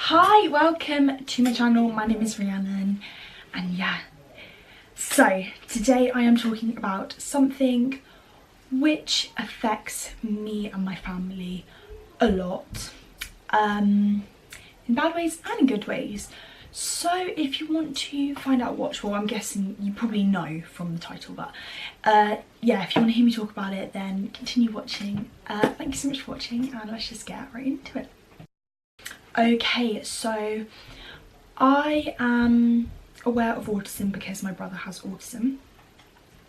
Hi, welcome to my channel. My name is Rhiannon, and yeah, so today I am talking about something which affects me and my family a lot, in bad ways and in good ways. So if you want to find out what, well, I'm guessing you probably know from the title, but yeah, if you want to hear me talk about it, then continue watching. Thank you so much for watching, and let's just get right into it. Okay, so I am aware of autism because my brother has autism,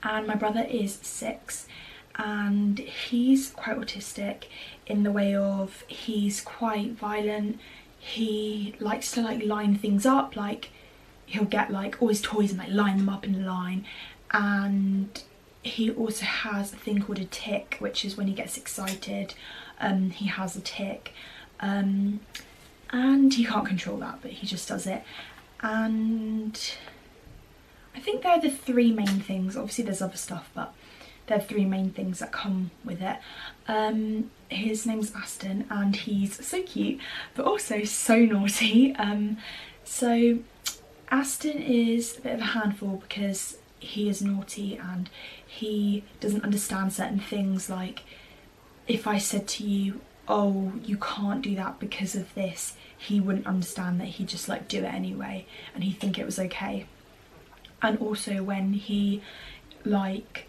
and my brother is 6, and he's quite autistic in the way of he's quite violent. He likes to line things up, like he'll get all his toys and line them up in a line, and he also has a thing called a tic, which is when he gets excited, he has a tic. And he can't control that, but he just does it. And I think they're the 3 main things. Obviously there's other stuff, but they're 3 main things that come with it. His name's Aston, and he's so cute but also so naughty. So Aston is a bit of a handful because he is naughty and he doesn't understand certain things. Like if I said to you, oh, you can't do that because of this, he wouldn't understand that. He'd just do it anyway, and he'd think it was okay. And also when he might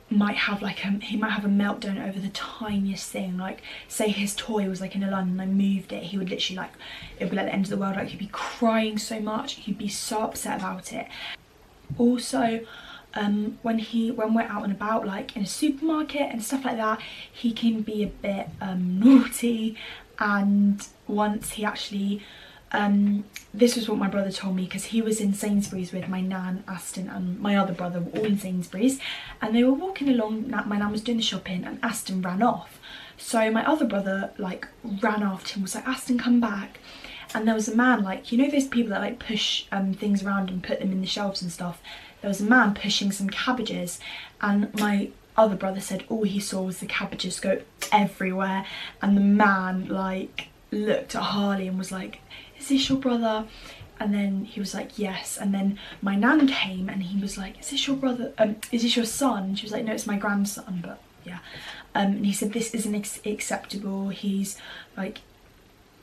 have he might have a meltdown over the tiniest thing, like say his toy was in a line and I moved it, he would literally it would be the end of the world. He'd be crying so much, he'd be so upset about it. Also when we're out and about in a supermarket and stuff like that, he can be a bit naughty. And once he actually this was what my brother told me, because he was in Sainsburys with my nan, Aston, and my other brother were all in Sainsburys, and they were walking along. My nan was doing the shopping and Aston ran off. So my other brother ran after him, was like, Aston, come back. And there was a man, you know those people that push things around and put them in the shelves and stuff. There was a man pushing some cabbages, and my other brother said all he saw was the cabbages go everywhere. And the man looked at Harley and was like, is this your brother? And then he was like, yes. And then my nan came and he was like, is this your brother? Is this your son? And she was like, no, it's my grandson. But yeah. And he said this isn't acceptable. He's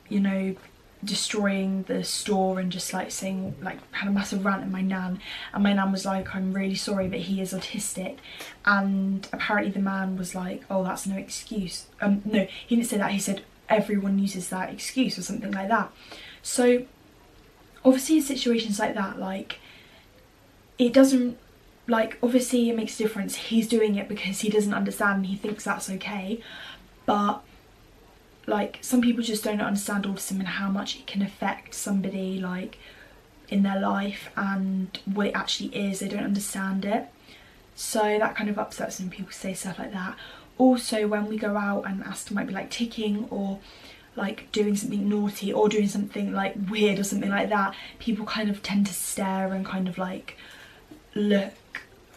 you know, destroying the store, and just saying had a massive rant at my nan. And my nan was like, I'm really sorry, but he is autistic. And apparently the man was like, oh, that's no excuse. No, he didn't say that. He said everyone uses that excuse or something like that. So obviously in situations like that, it doesn't, obviously it makes a difference. He's doing it because he doesn't understand and he thinks that's okay. But some people just don't understand autism and how much it can affect somebody in their life and what it actually is. They don't understand it. So that kind of upsets when people say stuff like that. Also when we go out and Aston might be ticking or doing something naughty or doing something weird or something like that, people kind of tend to stare and kind of look.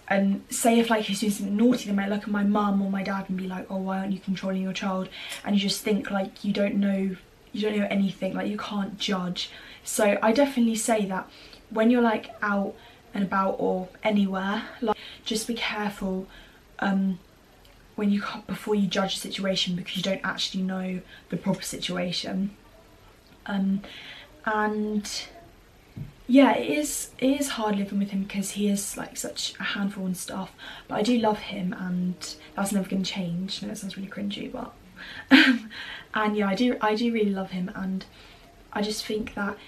And say if he's doing something naughty, they might look at my mum or my dad and be like, oh, why aren't you controlling your child? And you just think you don't know anything, you can't judge. So I definitely say that when you're out and about or anywhere, just be careful before you judge a situation, because you don't actually know the proper situation. And yeah, it is hard living with him because he is such a handful and stuff, but I do love him, and that's never going to change. I know that sounds really cringy, but and yeah, I do really love him, and I just think that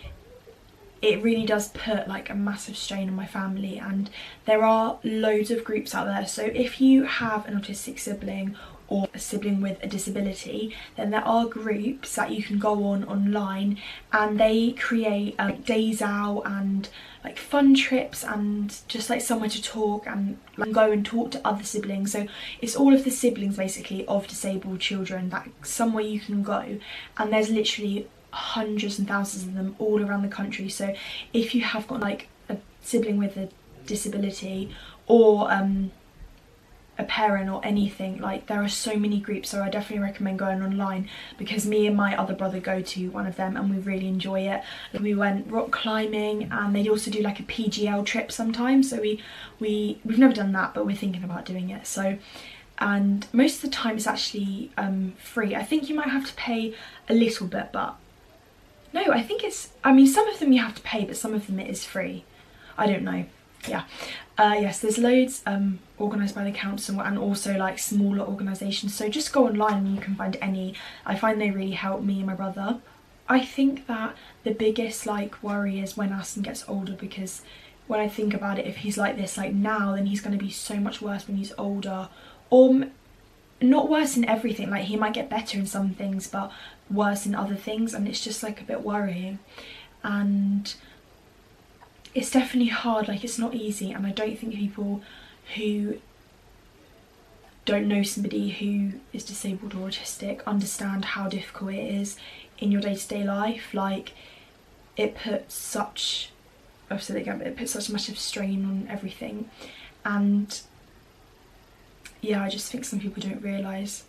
it really does put a massive strain on my family. And there are loads of groups out there, so if you have an autistic sibling or a sibling with a disability, then there are groups that you can go on online, and they create days out and fun trips and just somewhere to talk and go and talk to other siblings. So it's all of the siblings basically of disabled children, that somewhere you can go, and there's literally hundreds and thousands of them all around the country. So if you have got a sibling with a disability, or a parent or anything, like there are so many groups, so I definitely recommend going online, because me and my other brother go to one of them and we really enjoy it. We went rock climbing, and they also do like a PGL trip sometimes, so we've never done that, but we're thinking about doing it. So, and most of the time it's actually free. I think you might have to pay a little bit, but no, I think it's, I mean, some of them you have to pay, but some of them it is free. I don't know. Yeah. Yes, there's loads organised by the council, and also like smaller organisations, so just go online and you can find any. I find they really help me and my brother. I think that the biggest like worry is when Aston gets older, because when I think about it, if he's like this like now, then he's going to be so much worse when he's older, or not worse in everything, like he might get better in some things but worse in other things, and it's just like a bit worrying. And it's definitely hard, like it's not easy, and I don't think people who don't know somebody who is disabled or autistic understand how difficult it is in your day-to-day life. Like it puts such, I've said it again, but it puts such a massive strain on everything. And yeah, I just think some people don't realise.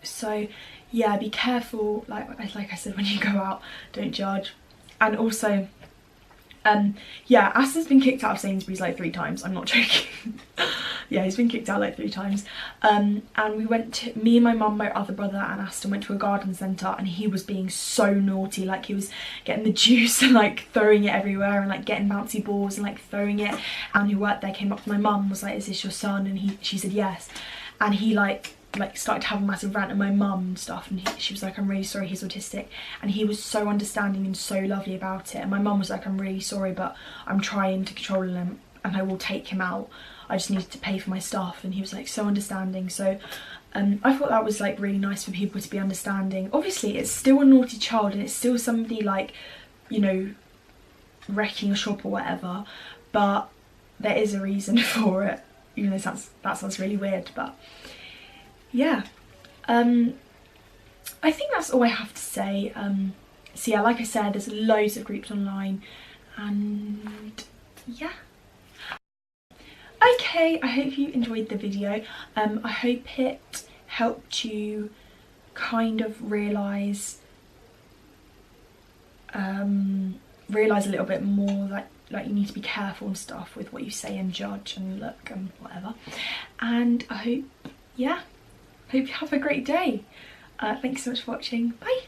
So yeah, be careful, like I said, when you go out, don't judge. And also yeah, Aston's been kicked out of Sainsburys like 3 times, I'm not joking. Yeah, he's been kicked out like 3 times. And we went to, me and my mum, my other brother and Aston went to a garden centre, and he was being so naughty, like he was getting the juice and like throwing it everywhere, and like getting bouncy balls and like throwing it. And who worked there came up to my mum, was like, is this your son? And she said yes. And he like started to have a massive rant at my mum and stuff, and she was like, I'm really sorry, he's autistic. And he was so understanding and so lovely about it, and my mum was like, I'm really sorry, but I'm trying to control him and I will take him out, I just needed to pay for my stuff. And he was like so understanding. So I thought that was like really nice for people to be understanding. Obviously it's still a naughty child, and it's still somebody like, you know, wrecking a shop or whatever, but there is a reason for it, even though that sounds really weird. But yeah, I think that's all I have to say. So yeah, like I said, there's loads of groups online, and yeah. Okay, I hope you enjoyed the video. I hope it helped you kind of realise a little bit more that like you need to be careful and stuff with what you say and judge and look and whatever. And I hope, yeah, hope you have a great day. Thanks so much for watching. Bye.